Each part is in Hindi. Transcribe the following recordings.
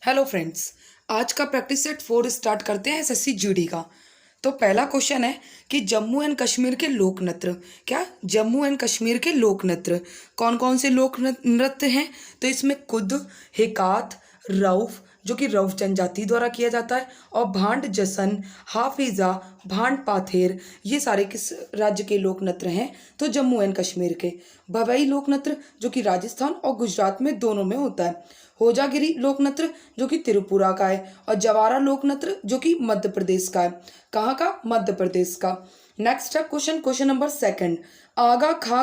Hello friends. आज का प्रैक्टिस सेट 4 स्टार्ट करते हैं एसएससी जीडी का। तो पहला क्वेश्चन है कि जम्मू एंड कश्मीर के लोक नृत्य, क्या जम्मू एंड कश्मीर के लोक नृत्य कौन कौन से लोक नृत्य हैं? तो इसमें कुद, हिकात, रऊफ जो कि रऊफ जनजाति द्वारा किया जाता है, और भांड जसन, हाफिजा, भांड पाथेर, ये सारे किस राज्य के लोक नृत्य हैं? तो जम्मू एंड कश्मीर के। भवई लोक नृत्य जो कि राजस्थान और गुजरात में दोनों में होता है। होजागिरी लोक नृत्य जो कि त्रिपुरा का है, और जवारा लोक नृत्य जो कि मध्य प्रदेश का है। कहाँ का? मध्य प्रदेश का। नेक्स्ट है क्वेश्चन नंबर सेकंड। आगा खा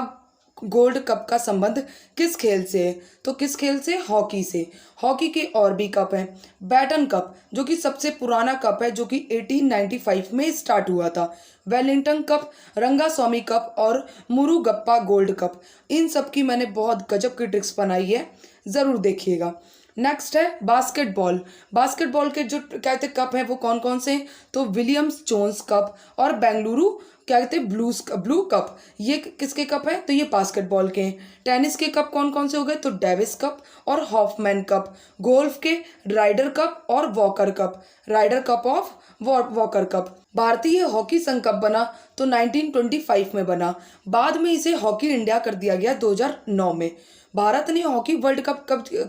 गोल्ड कप का संबंध किस खेल से है? तो किस खेल से? हॉकी से। हॉकी के और भी कप हैं। बैटन कप जो कि सबसे पुराना कप है, जो कि 1895 में स्टार्ट हुआ था। वेलिंगटन कप, रंगास्वामी कप और मुरुगप्पा गोल्ड कप, इन सब की मैंने बहुत गजब की ट्रिक्स बनाई है, ज़रूर देखिएगा। नेक्स्ट है बास्केटबॉल। बास्केटबॉल के जो कहते कप हैं वो कौन कौन से हैं? तो विलियम्स जोन्स कप और बेंगलुरु क्या कहते हैं ब्लू कप, ये किसके कप है? तो ये बास्केटबॉल के हैं। टेनिस के कप कौन कौन से हो गए? तो डेविस कप और हॉफमैन कप। गोल्फ के राइडर कप और Walker cup, Ryder cup of Walker cup. भारतीय हॉकी संघ कब बना? तो 1925 में बना। बाद में इसे हॉकी इंडिया कर दिया गया 2009 में। भारत ने हॉकी वर्ल्ड कप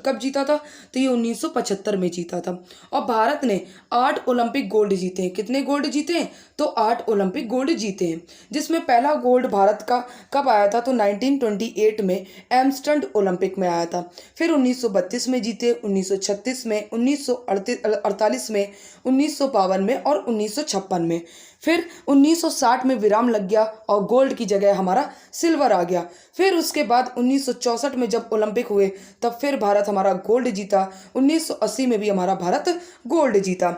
कब जीता था? तो ये 1975 में जीता था। और भारत ने 8 ओलंपिक गोल्ड जीते हैं। कितने गोल्ड जीते हैं? तो 8 ओलंपिक गोल्ड जीते हैं, जिसमें पहला गोल्ड भारत का कब आया था? तो 1928 में एम्स्टर्डम ओलंपिक में आया था। फिर 1932 में जीते, 1936 में, 1948 में, 1952 में और 1956 में। फिर 1960 में विराम लग गया और गोल्ड की जगह हमारा सिल्वर आ गया। फिर उसके बाद 1964 में जब ओलंपिक हुए तब फिर भारत हमारा गोल्ड जीता। 1980 में भी हमारा भारत गोल्ड जीता।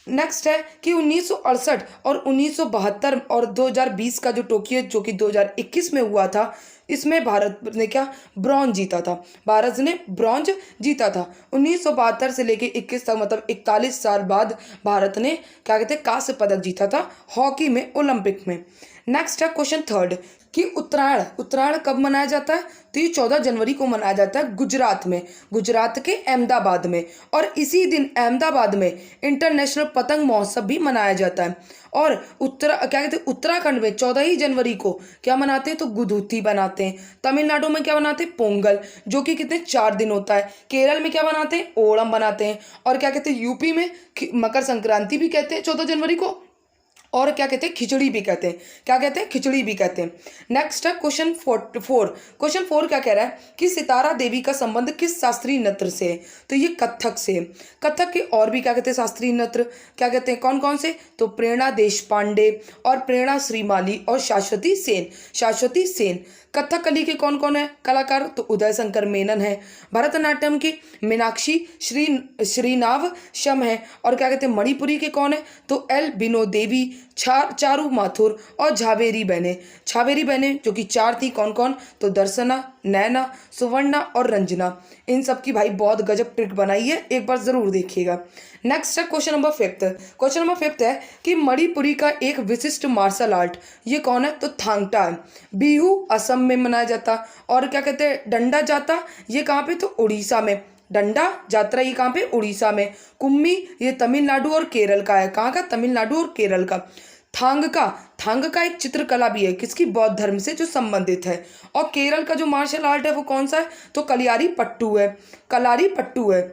नेक्स्ट है कि 1968 और 1972 और 2020 का जो टोक्यो जो कि 2021 में हुआ था, इसमें भारत ने क्या ब्रॉन्ज जीता था। भारत ने ब्रॉन्ज जीता था। 1972 से लेके 21 तक, मतलब 41 साल बाद भारत ने क्या कहते हैं कांस्य पदक जीता था हॉकी में, ओलंपिक में। नेक्स्ट है क्वेश्चन थर्ड कि उत्तरायण कब मनाया जाता है? तो ये 14 जनवरी को मनाया जाता है गुजरात में, गुजरात के अहमदाबाद में। और इसी दिन अहमदाबाद में इंटरनेशनल पतंग महोत्सव भी मनाया जाता है। और क्या कहते हैं उत्तराखंड में 14 ही जनवरी को क्या मनाते हैं? तो गुदूती बनाते हैं। तमिलनाडु में क्या बनाते हैं? पोंगल, जो कि कितने 4 दिन होता है। केरल में क्या बनाते हैं? ओणम बनाते हैं। और क्या कहते हैं यूपी में मकर संक्रांति भी कहते हैं 14 जनवरी को, और क्या कहते हैं खिचड़ी भी कहते हैं। क्या कहते हैं? खिचड़ी भी कहते हैं। नेक्स्ट है क्वेश्चन 4। क्वेश्चन 4 क्या कह रहा है कि सितारा देवी का संबंध किस शास्त्रीय नृत्य से है? तो ये कथक से है। कथक के और भी क्या कहते हैं शास्त्रीय नृत्य, क्या कहते हैं कौन कौन से? तो प्रेरणा देशपांडे और प्रेरणा श्रीमाली और शाश्वती सेन। कथकली के कौन कौन है कलाकार? तो उदय शंकर मेनन है। भरतनाट्यम की मीनाक्षी श्रीनाव शम है। और क्या कहते हैं मणिपुरी के कौन है? तो एल बिनो देवी, चारू माथुर और झावेरी बहने जो कि 4 थी। कौन कौन? तो दर्शना, नैना, सुवर्णा और रंजना। इन सब की भाई बहुत गजब ट्रिक बनाई है, एक बार जरूर देखिएगा। नेक्स्ट है क्वेश्चन नंबर 5 है कि मणिपुरी का एक विशिष्ट मार्शल आर्ट, ये कौन है? तो थांगटा है। बिहू असम में मनाया जाता। और क्या कहते हैं डंडा जाता, ये कहाँ पे? तो उड़ीसा में। डंडा जात्रा ये कहाँ पे? उड़ीसा में। कुम्मी ये तमिलनाडु और केरल का है। कहाँ का? तमिलनाडु और केरल का। थांग का एक चित्रकला भी है, किसकी? बौद्ध धर्म से जो संबंधित है। और केरल का जो मार्शल आर्ट है वो कौन सा है? तो कलारी पट्टू है।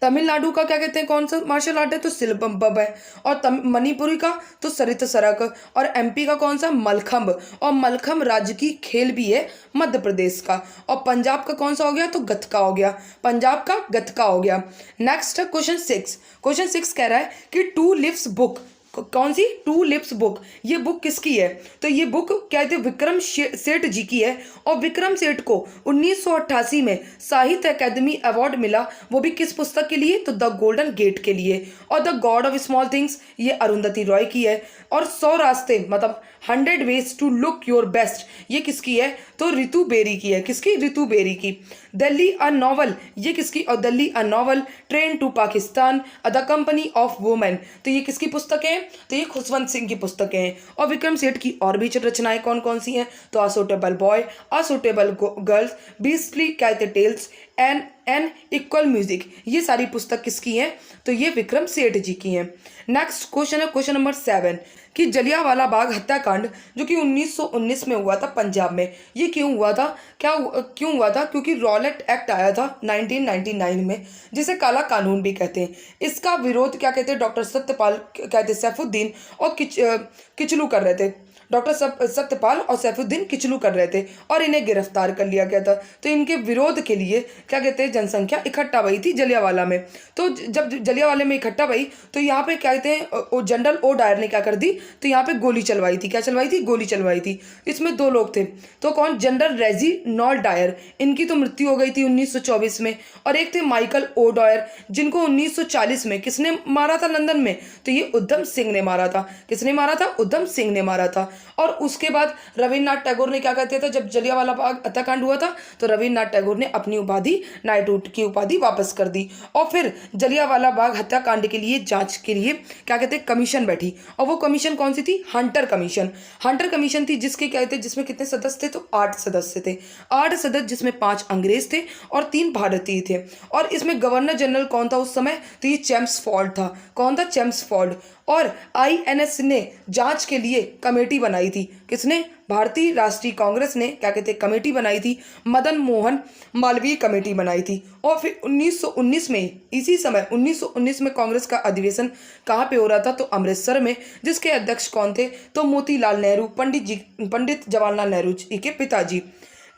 तमिलनाडु का क्या कहते हैं कौन सा मार्शल आर्ट है? तो सिलंबम है। और मणिपुरी का तो सरित सरक। और एमपी का कौन सा? मलखम्ब। और मलखम्ब राज्य की खेल भी है मध्य प्रदेश का। और पंजाब का कौन सा हो गया? तो गतका हो गया, पंजाब का गतका हो गया। नेक्स्ट है क्वेश्चन 6 कह रहा है कि टू लिव्स बुक, कौन सी? टू लिप्स बुक, ये बुक किसकी है? तो ये बुक क्या कहते हैं विक्रम सेठ जी की है। और विक्रम सेठ को 1988 में साहित्य अकादमी अवार्ड मिला, वो भी किस पुस्तक के लिए? तो द गोल्डन गेट के लिए। और the God of small things ये अरुंधति रॉय की है। और 100 रास्ते मतलब 100 ways to look your best, ये किसकी है? तो रितु बेरी की है। किसकी? रितु बेरी की। दिल्ली अ नॉवल, ये किसकी? और Delhi a novel, train to Pakistan, the company of women, तो ये किसकी पुस्तकें हैं? तो ये खुशवंत सिंह की पुस्तकें हैं। और विक्रम सेठ की और भी रचनाएं कौन कौन सी हैं? तो a suitable boy, a suitable girls, beastly cat tales, an equal music, ये सारी पुस्तक किसकी हैं? तो ये विक्रम सेठ जी की हैं। नेक्स्ट क्वेश्चन है क्वेश्चन नंबर 7 कि जलियांवाला बाग हत्याकांड जो कि 1919 में हुआ था पंजाब में, ये क्यों हुआ था? क्यों हुआ था? क्योंकि रॉलेट एक्ट आया था 1999 में, जिसे काला कानून भी कहते हैं। इसका विरोध क्या कहते हैं? डॉक्टर सत्यपाल कहते सैफुद्दीन और किचलू कर रहे थे। डॉक्टर सत्यपाल और सैफुद्दीन किचलू कर रहे थे और इन्हें गिरफ्तार कर लिया गया था। तो इनके विरोध के लिए क्या कहते हैं, जनसंख्या इकट्ठा हुई थी जलियांवाला में। तो जब जलियांवाला में इकट्ठा हुई तो यहाँ पे क्या कहते हैं, जनरल ओ डायर ने क्या कर दी, तो यहाँ पे गोली चलवाई थी। क्या चलवाई थी? गोली चलवाई थी। इसमें 2 लोग थे, तो कौन? जनरल रेजिनाल्ड डायर, इनकी तो मृत्यु हो गई थी 1924 में। और एक थे माइकल ओ डायर, जिनको 1940 में किसने मारा था लंदन में? तो ये उधम सिंह ने मारा था। किसने मारा था? उधम सिंह ने मारा था। और उसके बाद रविन्द्रनाथ टैगोर ने क्या कहते थे, जब जलियांवाला बाग हत्याकांड हुआ था तो रविन्द्रनाथ टैगोर ने अपनी उपाधि नाइटहुड की उपाधि वापस कर दी। और फिर जलियांवाला बाग हत्याकांड के लिए जांच के लिए क्या कहते हैं, कमीशन बैठी। और वो कमीशन कौन सी थी? Hunter commission. हंटर कमीशन थी जिसके क्या कहते हैं, जिसमें कितने सदस्य थे? तो 8 सदस्य थे। 8 सदस्य, जिसमें 5 अंग्रेज थे और 3 भारतीय थे। और इसमें गवर्नर जनरल कौन था उस समय? तो ये चेम्सफोर्ड था। कौन था? चेम्सफोर्ड। और आईएनएस ने जांच के लिए कमेटी बनाई थी। किसने? भारतीय राष्ट्रीय कांग्रेस ने क्या कहते हैं, कमेटी बनाई थी। मदन मोहन मालवीय कमेटी बनाई थी। और फिर 1919 में, इसी समय 1919 में कांग्रेस का अधिवेशन कहाँ पे हो रहा था? तो अमृतसर में, जिसके अध्यक्ष कौन थे? तो मोतीलाल नेहरू, पंडित जवाहरलाल नेहरू जी के पिताजी।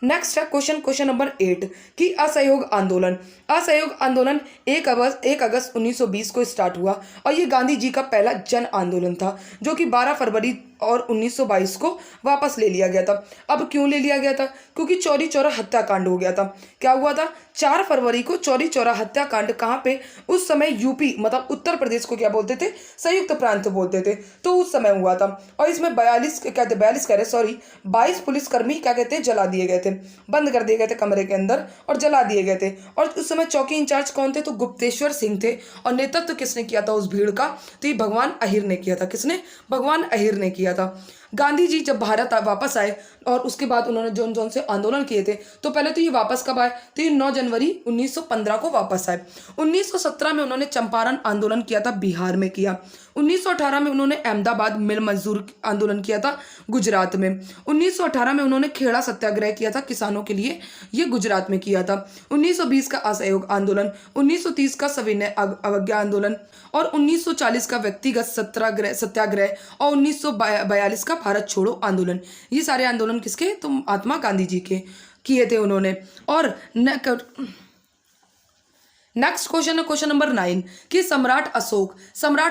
नेक्स्ट है क्वेश्चन नंबर 8 कि असहयोग आंदोलन। असहयोग आंदोलन 1 अगस्त 1920 को स्टार्ट हुआ और ये गांधी जी का पहला जन आंदोलन था, जो कि 12 फरवरी और 1922 को वापस ले लिया गया था। अब क्यों ले लिया गया था? क्योंकि चौरी चौरा हत्याकांड हो गया था। क्या हुआ था? 4 फरवरी को चौरी चौरा हत्याकांड कहाँ पे? उस समय यूपी, मतलब उत्तर प्रदेश को क्या बोलते थे? संयुक्त प्रांत बोलते थे। तो उस समय हुआ था और इसमें 22 पुलिसकर्मी क्या कहते हैं, जला दिए गए थे, बंद कर दिए गए थे कमरे के अंदर और जला दिए गए थे। और उस समय चौकी इंचार्ज कौन थे? तो गुप्तेश्वर सिंह थे। और नेतृत्व किसने किया था उस भीड़ का? तो ये भगवान अहिर ने किया था। किसने? भगवान अहिर ने किया था। गांधी जी जब भारत वापस आए और उसके बाद उन्होंने जोन जोन से आंदोलन किए थे, तो पहले तो ये वापस कब आए? तो ये 9 जनवरी 1915 को वापस आए। 1917 में उन्होंने चंपारण आंदोलन किया था, बिहार में किया। 1918 में उन्होंने अहमदाबाद मिल मजदूर आंदोलन किया था, गुजरात में। 1918 में उन्होंने खेड़ा सत्याग्रह किया था किसानों के लिए, ये गुजरात में किया था। 1920 का असहयोग आंदोलन, 1930 का सविनय अवज्ञा आंदोलन और 1940 का व्यक्तिगत सत्याग्रह और 1942 का भारत छोड़ो आंदोलन। ये सारे आंदोलन किसके? तो महात्मा गांधी जी के किए थे उन्होंने। और नेक्स्ट क्वेश्चन है क्वेश्चन नंबर 9 कि सम्राट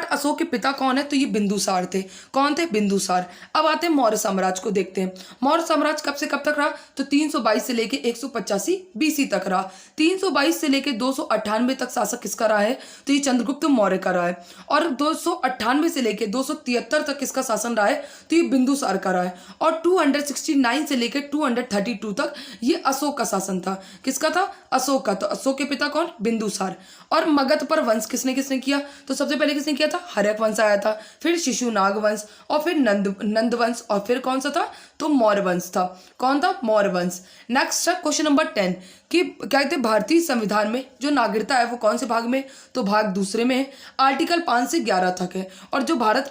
अशोक के पिता कौन है? तो ये बिंदुसार थे। कौन थे? बिंदुसार। अब आते हैं मौर्य साम्राज्य को देखते हैं। मौर्य साम्राज्य कब से कब तक रहा? तो 322 से लेके 185 बीसी तक रहा। 322 से लेके 298 तक शासक किसका रहा है? तो ये चंद्रगुप्त मौर्य का रहा है। और 298 से लेके 273 तक किसका शासन रहा है? तो ये बिंदुसार का रहा है। और 269 से लेके 232 तक ये अशोक का शासन था। किसका था? अशोक का। तो अशोक के पिता कौन? बिंदुसार। और मगध पर वंश किसने किया? तो सबसे पहले किसने किया था? हर्यक वंश आया था, फिर शिशुनाग वंश और फिर नंद वंश और फिर कौन सा था? तो मौर्य वंश था। कौन था? मौर्य वंश। नेक्स्ट है क्वेश्चन नंबर 10 कि क्या कहते हैं भारतीय संविधान में जो नागरिकता है वो कौन से भाग में? तो भाग दूसरे में है। आर्टिकल 5 से 11 तक है। और जो भारत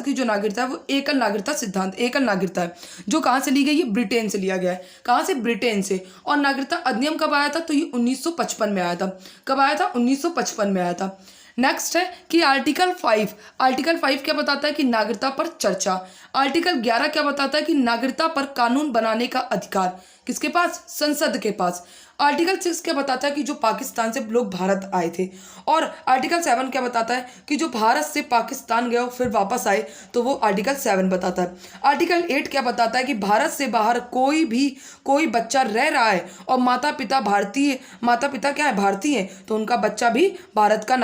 की जो नागरिकता है वो एकल नागरिकता सिद्धांत, एकल नागरिकता है, जो कहाँ से ली गई है? ब्रिटेन से लिया गया है। कहाँ से? ब्रिटेन से। और नागरिकता अधिनियम कब आया था? तो ये 1955 में आया था। कब आया था? 1955 में आया था। नेक्स्ट है कि आर्टिकल 5 क्या बताता है? कि नागरिकता पर चर्चा। आर्टिकल 11 क्या बताता है? कि नागरिकता पर कानून बनाने का अधिकार किसके पास? संसद के पास। आर्टिकल 6 क्या बताता है? कि जो पाकिस्तान से लोग भारत आए थे। और आर्टिकल 7 क्या बताता है? कि जो भारत से पाकिस्तान गए और फिर वापस आए, तो वो आर्टिकल 7 बताता है। आर्टिकल 8 क्या बताता है? कि भारत से बाहर कोई बच्चा रह रहा है और माता पिता क्या है? भारतीय है, तो उनका बच्चा भी भारत का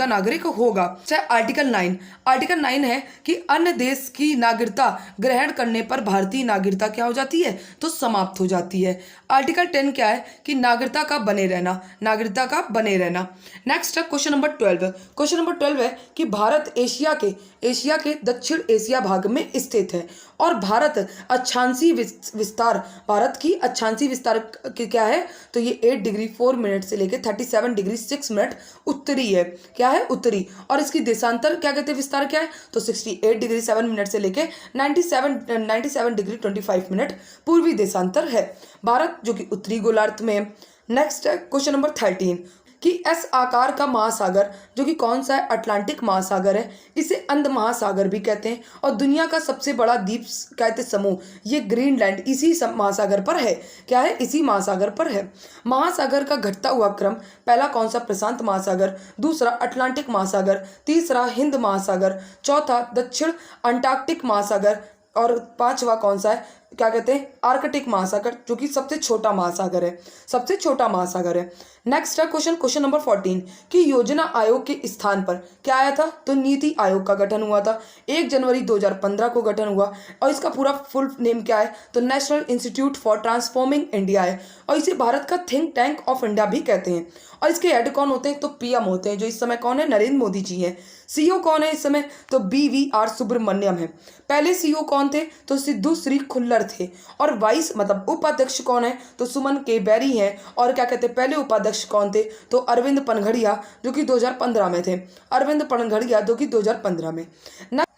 नागरिक होगा, आर्टिकल 9 है कि अन्य देश की नागरिकता ग्रहण करने पर भारतीय नागरिकता क्या हो जाती है? तो समाप्त हो जाती है। आर्टिकल 10 क्या है? कि नागरिकता का बने रहना। नेक्स्ट है क्वेश्चन नंबर 12 है कि भारत एशिया के दक्षिण एशिया भाग में स्थित है और भारत अक्षांशीय विस्तार, भारत की अक्षांशीय विस्तार क्या है, तो ये 8 डिग्री 4 मिनट से लेके 37 डिग्री 6 मिनट उत्तरी है, क्या है, उत्तरी। और इसकी देशांतर क्या कहते हैं, विस्तार क्या है, तो 68 डिग्री 7 मिनट से लेके 97 डिग्री 25 मिनट पूर्वी देशांतर है भारत, जो कि उत्तरी गोलार्ध में है। नेक्स्ट है क्वेश्चन नंबर 13 कि एस आकार का महासागर जो कि कौन सा है, अटलांटिक महासागर है, इसे अंध महासागर भी कहते हैं। और दुनिया का सबसे बड़ा द्वीप कहते समूह ये ग्रीनलैंड इसी महासागर पर है, क्या है, इसी महासागर पर है। महासागर का घटता हुआ क्रम, पहला कौन सा, प्रशांत महासागर, दूसरा अटलांटिक महासागर, तीसरा हिंद महासागर, चौथा दक्षिण अंटार्कटिक महासागर, और पांचवा कौन सा है, क्या कहते हैं, आर्कटिक महासागर, जो कि सबसे छोटा महासागर है, सबसे छोटा महासागर है। नेक्स्ट है क्वेश्चन नंबर 14 कि योजना आयोग के स्थान पर क्या आया था, तो नीति आयोग का गठन हुआ था, 1 जनवरी 2015 को गठन हुआ। और इसका पूरा फुल नेम क्या है, तो national institute for transforming India है, और इसे भारत का थिंक टैंक ऑफ इंडिया भी कहते हैं। और इसके हेड कौन होते हैं, तो पीएम होते हैं, जो इस समय कौन है, नरेंद्र मोदी जी हैं। सीईओ कौन है इस समय, तो BVR सुब्रमण्यम है। पहले सीईओ कौन थे, तो सिद्धू श्री खुल्लर थे। और वाइस मतलब उपाध्यक्ष कौन है, तो सुमन के बैरी हैं। और क्या कहते हैं, पहले उपाध्यक्ष कौन थे, तो अरविंद पनघड़िया, जो कि 2015 में थे, अरविंद पनघड़िया, जो कि 2015 में।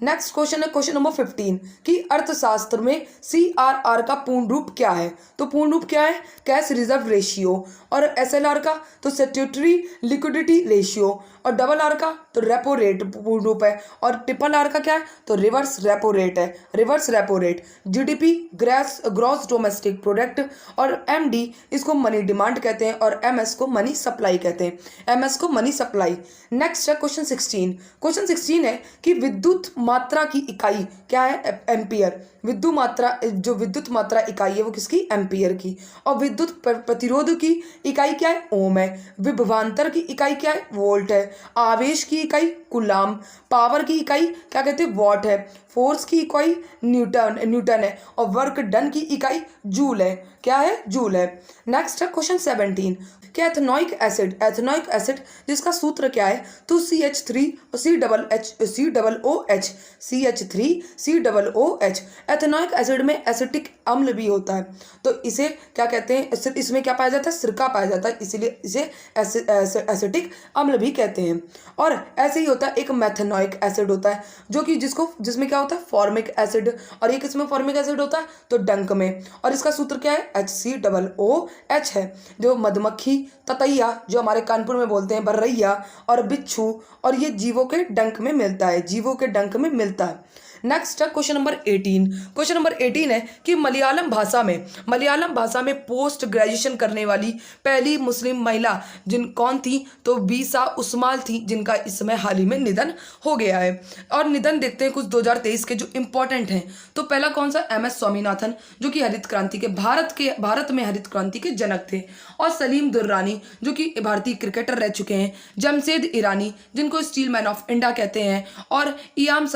नेक्स्ट क्वेश्चन है क्वेश्चन नंबर 15 कि अर्थशास्त्र में CRR का पूर्ण रूप क्या है, तो पूर्ण रूप क्या है, कैश रिजर्व रेशियो। और SLR का, तो स्टैट्यूटरी लिक्विडिटी रेशियो। और डबल आर का, तो रेपो रेट पूर्ण रूप है। और ट्रिपल आर का क्या है, तो रिवर्स रेपो रेट है, reverse repo rate. GDP gross domestic product. और MD इसको मनी डिमांड कहते हैं, और MS को मनी सप्लाई कहते हैं, MS को मनी सप्लाई। नेक्स्ट है क्वेश्चन 16। क्वेश्चन 16 है कि विद्युत मात्रा की इकाई क्या है, एम्पियर। विद्युत मात्रा, जो विद्युत मात्रा इकाई है वो किसकी, एम्पियर की। और विद्युत प्रतिरोध की इकाई क्या है, ओम है। विभवांतर की इकाई क्या है, वोल्ट है। आवेश की इकाई कूलाम। पावर की इकाई क्या कहते हैं, वॉट है। फोर्स की इकाई न्यूटन है। और वर्क डन की इकाई जूल है, क्या है, जूल है। नेक्स्ट है क्वेश्चन 17 कि एथेनॉइक एसिड जिसका सूत्र क्या है, तो CH3COOH। एथेनॉइक एसिड में एसिटिक अम्ल भी होता है, तो इसे क्या कहते हैं, इसमें क्या पाया जाता है, सिरका पाया जाता है, इसीलिए इसे एसिटिक अम्ल भी कहते हैं। और ऐसे ही होता है एक मेथेनॉइक एसिड होता है, जो कि जिसमें क्या होता है, फॉर्मिक एसिड। और ये किसमें फॉर्मिक एसिड होता है, तो डंक में। और इसका सूत्र क्या है, HCOOH है। जो मधुमक्खी, ततैया, जो हमारे कानपुर में बोलते हैं बर्रैया, और बिच्छू, और ये जीवों के डंक में मिलता है, जीवों के डंक में मिलता है। नेक्स्ट है क्वेश्चन नंबर 18। क्वेश्चन नंबर 18 है कि मलयालम भाषा में पोस्ट ग्रेजुएशन करने वाली पहली मुस्लिम महिला कौन थी, तो बीसा उस्माल थी, जिनका इस समय हाल ही में निधन हो गया है। और निधन देखते हैं कुछ 2023 के जो इंपॉर्टेंट हैं। तो पहला कौन सा, MS स्वामीनाथन, जो कि हरित क्रांति के भारत में हरित क्रांति के जनक थे। और सलीम दुर्रानी, जो कि भारतीय क्रिकेटर रह चुके हैं। जमशेद ईरानी, जिनको स्टील मैन ऑफ इंडिया कहते हैं। और श्याम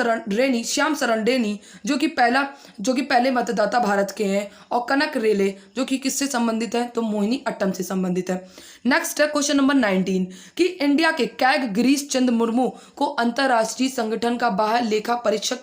शरण रेनी, जो कि पहले मतदाता भारत के हैं। और कनक रेले, जो कि किससे संबंधित है, तो मोहिनी अट्टम से संबंधित है। नेक्स्ट है क्वेश्चन नंबर 19 कि इंडिया के कैग गिरीश चंद्र मुर्मू को अंतर्राष्ट्रीय संगठन का बाह्य लेखा परीक्षक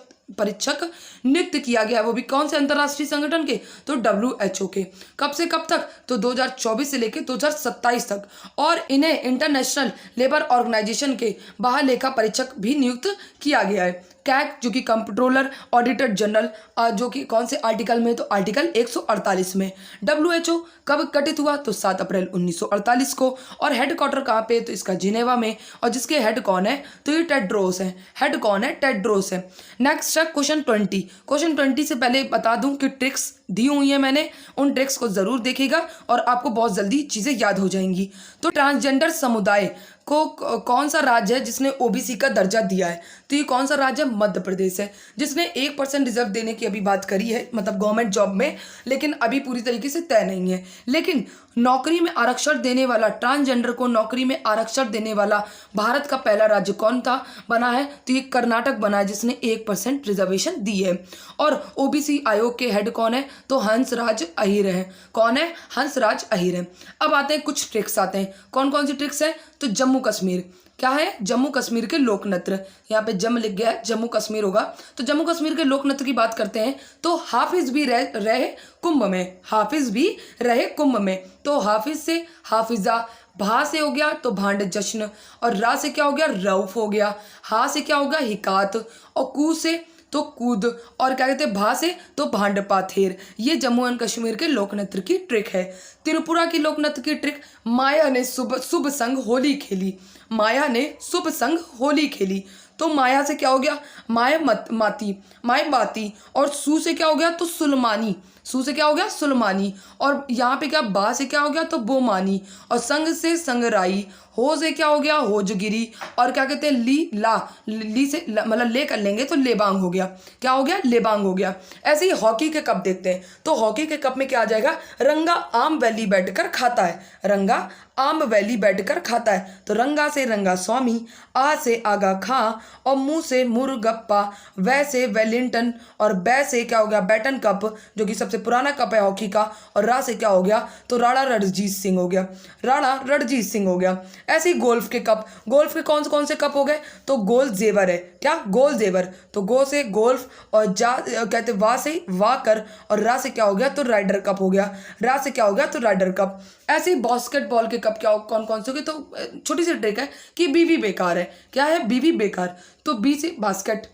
नियुक्त किया गया। वो भी कौन से अंतर्राष्ट्रीय संगठन के, तो WHO के। कब से कब तक, तो 2024 से लेकर 2027 तक। और इन्हें इंटरनेशनल लेबर ऑर्गेनाइजेशन के बाह्य लेखा परीक्षक भी नियुक्त किया गया है। कैग, जो कि कंट्रोलर ऑडिटर जनरल, जो कि कौन से आर्टिकल में, तो आर्टिकल 148 में। WHO कब गठित हुआ, तो 7 अप्रैल 1948 को। और हेडक्वार्टर कहाँ पे, तो इसका जिनेवा में। और जिसके हेड कौन है, तो ये टेड्रोस है। हेड कौन है, टेड्रोस है। नेक्स्ट है क्वेश्चन 20। क्वेश्चन 20 से पहले बता दूं कि ट्रिक्स दी हुई है मैंने, उन ट्रिक्स को जरूर देखिएगा और आपको बहुत जल्दी चीजें याद हो जाएंगी। तो ट्रांसजेंडर समुदाय को कौन सा राज्य है जिसने OBC का दर्जा दिया है, तो ये कौन सा राज्य है, मध्य प्रदेश है, जिसने 1% रिजर्व देने की अभी बात करी है, मतलब गवर्नमेंट जॉब में, लेकिन अभी पूरी तरीके से तय नहीं है। लेकिन नौकरी में आरक्षण देने वाला, ट्रांसजेंडर को नौकरी में आरक्षण देने वाला भारत का पहला राज्य कौन था, बना है, तो ये कर्नाटक बना है, जिसने 1% रिजर्वेशन दी है। और OBC आयोग के हेड कौन है, तो हंसराज अहीर है। कौन है? हंसराज अहीर है। अब आते हैं कुछ ट्रिक्स आते हैं। कौन कौन सी ट्रिक्स है? तो जम्मू कश्मीर क्या है? जम्मू कश्मीर के लोक नृत्य। यहाँ पे जम लिख गया है, जम्मू कश्मीर होगा। तो जम्मू कश्मीर के लोक नृत्य की बात करते हैं तो हाफिज भी रहे कुंभ में, हाफिज भी रहे कुंभ में। तो हाफिज से हाफिजा, भा से हो गया तो भांड जश्न, और रा से क्या हो गया? रऊफ हो गया। हा से क्या होगा? हिकात, और कू से तो कूद, और क्या कहते हैं भा से तो भांड पाथेर। ये जम्मू एंड कश्मीर के लोक नृत्य की ट्रिक है। त्रिपुरा की लोक नृत्य की ट्रिक, माया ने शुभ संग होली खेली। माया ने शुभ संग होली खेली। तो माया से क्या हो गया? माय माती, माय बाती, और सू से क्या हो गया? तो सुलमानी, सू से क्या हो गया? सुलमानी, और यहाँ पे क्या? बा से क्या हो गया? तो बोमानी, और संग से संगराई, हो से क्या हो गया? होजगिरी, और क्या कहते हैं ली से मतलब ले कर लेंगे तो लेबांग हो गया। क्या हो गया? लेबांग हो गया। ऐसे ही हॉकी के कप देखते हैं। तो हॉकी के कप में क्या आ जाएगा? रंगा आम वैली बैठकर खाता है। रंगा आम वैली बैठकर खाता है। तो रंगा स्वामी, आ से आगा खां, और मुंह से मुरगप्पा, वै से वेलिंगटन, और बै से क्या हो गया? बैटन कप, जो कि सबसे पुराना कप है हॉकी का, और रा से क्या हो गया? तो राणा रणजीत सिंह हो गया। राणा रणजीत सिंह हो गया। ऐसे ही गोल्फ के कप, गोल्फ के कौन से कप हो गए? तो गोल जेवर है। क्या? गोल जेवर। तो गो से गोल्फ, और जा कहते वा से वाकर, और रा से क्या हो गया? तो राइडर कप हो गया। रा से क्या हो गया? तो राइडर कप। ऐसे ही बास्केटबॉल के कप क्या कौन से हो गए? तो छोटी सी ट्रिक है कि बीवी बेकार है। क्या है? बीवी बेकार। तो बी से बास्केट,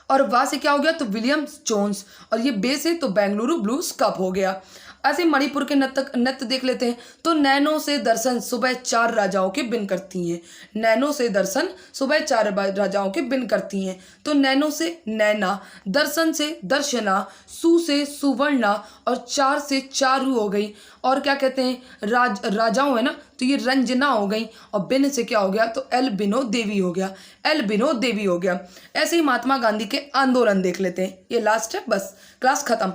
और वा से क्या हो गया? तो विलियम्स जोन्स, और ये बे से तो बेंगलुरु ब्लूज कप हो गया। ऐसे मणिपुर के नृत्य देख लेते हैं। तो नैनो से दर्शन सुबह 4 राजाओं के बिन करती हैं। नैनो से दर्शन सुबह 4 राजाओं के बिन करती हैं। तो नैनो से नैना, दर्शन से दर्शना, सु से सुवर्णा, और 4 से चारू हो गई। और क्या कहते हैं? राजाओं है ना, तो ये रंजना हो गई, और बिन से क्या हो गया? तो एल बिनो देवी हो गया। एल बिनो देवी हो गया। ऐसे ही महात्मा गांधी के आंदोलन देख लेते हैं। ये लास्ट है, बस क्लास खत्म।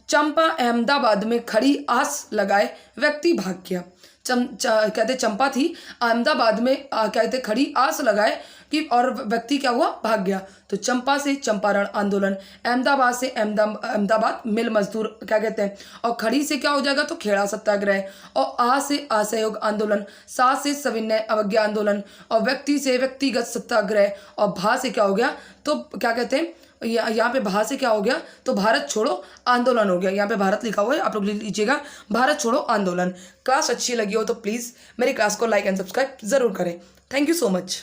चंपा अहमदाबाद में खड़ी आस लगाए व्यक्ति भाग गया। कहते चंपा थी अहमदाबाद में कहते खड़ी आस लगाए कि, और व्यक्ति क्या हुआ? भाग गया। तो चंपा से चंपारण आंदोलन, अहमदाबाद से अहमदाबाद मिल मजदूर क्या कहते हैं, और खड़ी से क्या हो जाएगा? तो खेड़ा सत्याग्रह, और आ से असहयोग आंदोलन, सा से सविनय अवज्ञा आंदोलन, और व्यक्ति से व्यक्तिगत सत्याग्रह, और भा से क्या हो गया? तो क्या कहते हैं यहाँ पे भा से क्या हो गया? तो भारत छोड़ो आंदोलन हो गया। यहाँ पे भारत लिखा हुआ है, आप लोग लिख लीजिएगा भारत छोड़ो आंदोलन। क्लास अच्छी लगी हो तो प्लीज़ मेरी क्लास को लाइक एंड सब्सक्राइब ज़रूर करें। Thank you so much.